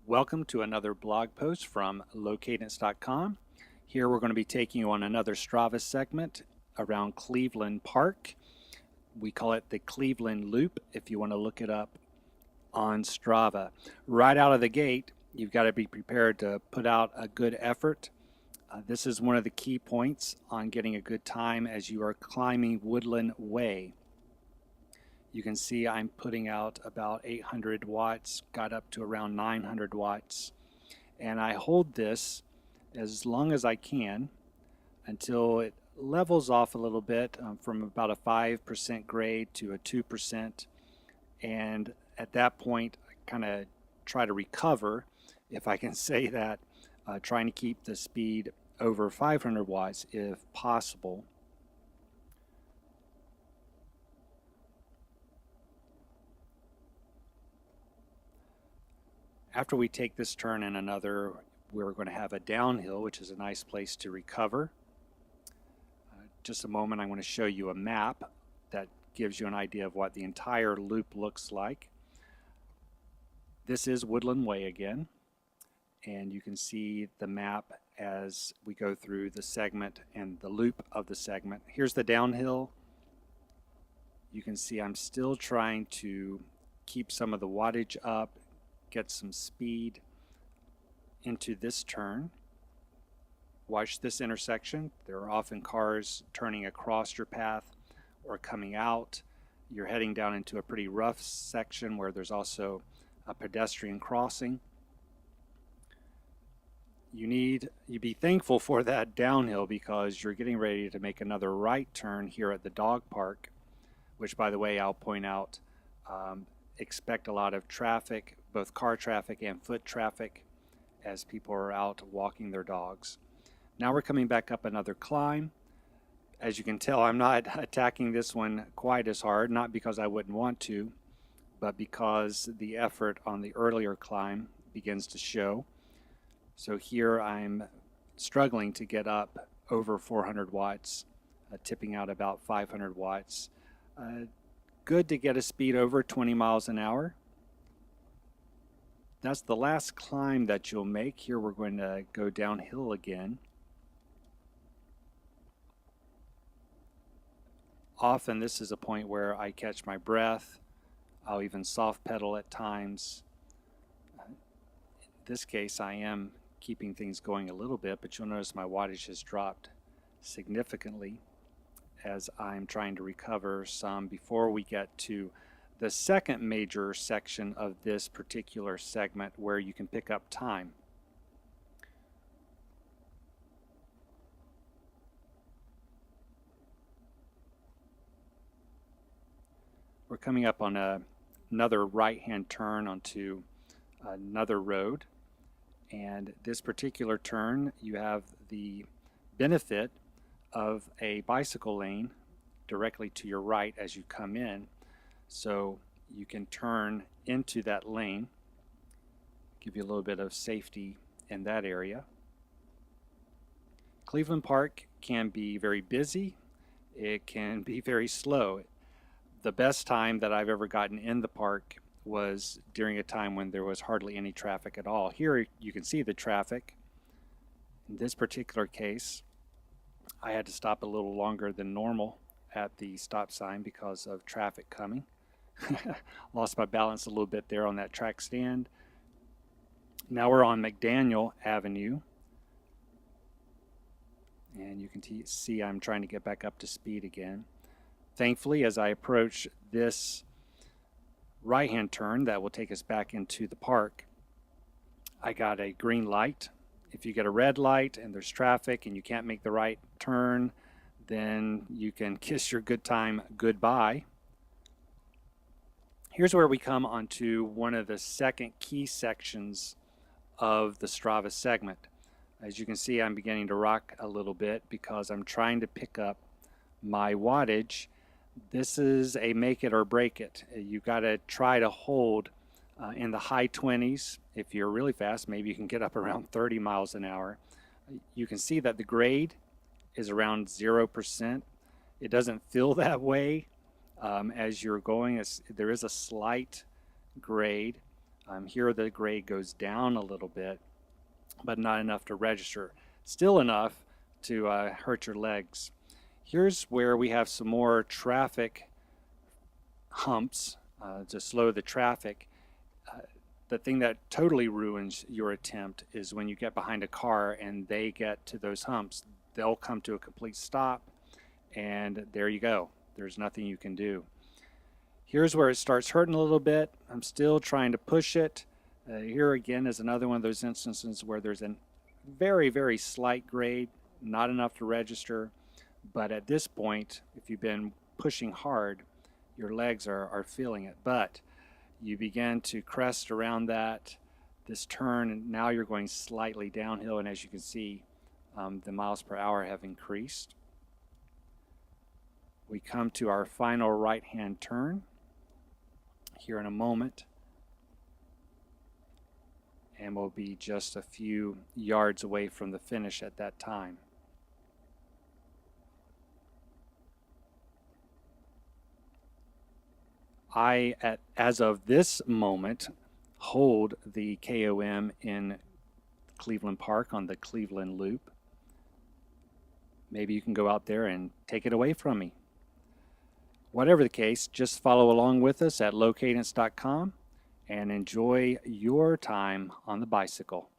Welcome to another blog post from lowcadence.com. Here we're going to be taking you on another Strava segment around Cleveland Park. We call it the Cleveland Loop if you want to look it up on Strava. Right out of the gate, you've got to be prepared to put out a good effort. This is one of the key points on getting a good time as you are climbing Woodland Way. You can see I'm putting out about 800 watts, got up to around 900 watts. And I hold this as long as I can until it levels off a little bit from about a 5% grade to a 2%. And at that point, I kind of try to recover, if I can say that, trying to keep the speed over 500 watts if possible. After we take this turn and another, we're going to have a downhill, which is a nice place to recover. Just a moment, I'm going to show you a map that gives you an idea of what the entire loop looks like. This is Woodland Way again, and you can see the map as we go through the segment and the loop of the segment. Here's the downhill. You can see I'm still trying to keep some of the wattage up, get some speed into this turn. Watch this intersection. There are often cars turning across your path or coming out. You're heading down into a pretty rough section where there's also a pedestrian crossing. You be thankful for that downhill because you're getting ready to make another right turn here at the dog park, which, by the way, I'll point out, expect a lot of traffic, both car traffic and foot traffic, as people are out walking their dogs. Now we're coming back up another climb. As you can tell, I'm not attacking this one quite as hard, not because I wouldn't want to, but because the effort on the earlier climb begins to show. So here I'm struggling to get up over 400 watts, tipping out about 500 watts. Good to get a speed over 20 miles an hour. That's the last climb that you'll make. Here we're going to go downhill again. Often this is a point where I catch my breath. I'll even soft pedal at times. In this case, I am keeping things going a little bit, but you'll notice my wattage has dropped significantly as I'm trying to recover some before we get to the second major section of this particular segment where you can pick up time. We're coming up on another right-hand turn onto another road, and this particular turn you have the benefit of a bicycle lane directly to your right as you come in, so you can turn into that lane, give you a little bit of safety in that area. Cleveland Park can be very busy. It can be very slow. The best time that I've ever gotten in the park was during a time when there was hardly any traffic at all. Here you can see the traffic. In this particular case, I had to stop a little longer than normal at the stop sign because of traffic coming. Lost my balance a little bit there on that track stand. Now we're on McDaniel Avenue, and you can see I'm trying to get back up to speed again. Thankfully, as I approach this right-hand turn that will take us back into the park, I got a green light. If you get a red light and there's traffic and you can't make the right turn, then you can kiss your good time goodbye. Here's where we come onto one of the second key sections of the Strava segment. As you can see, I'm beginning to rock a little bit because I'm trying to pick up my wattage. This is a make it or break it. You've got to try to hold in the high 20s. If you're really fast, maybe you can get up around 30 miles an hour. You can see that the grade is around 0%. It doesn't feel that way as you're going. There is a slight grade, Here the grade goes down a little bit, but not enough to register. Still enough to hurt your legs. Here's where we have some more traffic humps to slow the traffic. The thing that totally ruins your attempt is when you get behind a car and they get to those humps. They'll come to a complete stop, and there you go. There's nothing you can do. Here's where it starts hurting a little bit. I'm still trying to push it. Here again is another one of those instances where there's a very, very slight grade, not enough to register. But at this point, if you've been pushing hard, your legs are feeling it. But you begin to crest around this turn, and now you're going slightly downhill, and as you can see, the miles per hour have increased. We come to our final right-hand turn here in a moment, and we'll be just a few yards away from the finish at that time. As of this moment, hold the KOM in Cleveland Park on the Cleveland Loop. Maybe you can go out there and take it away from me. Whatever the case, just follow along with us at lowcadence.com and enjoy your time on the bicycle.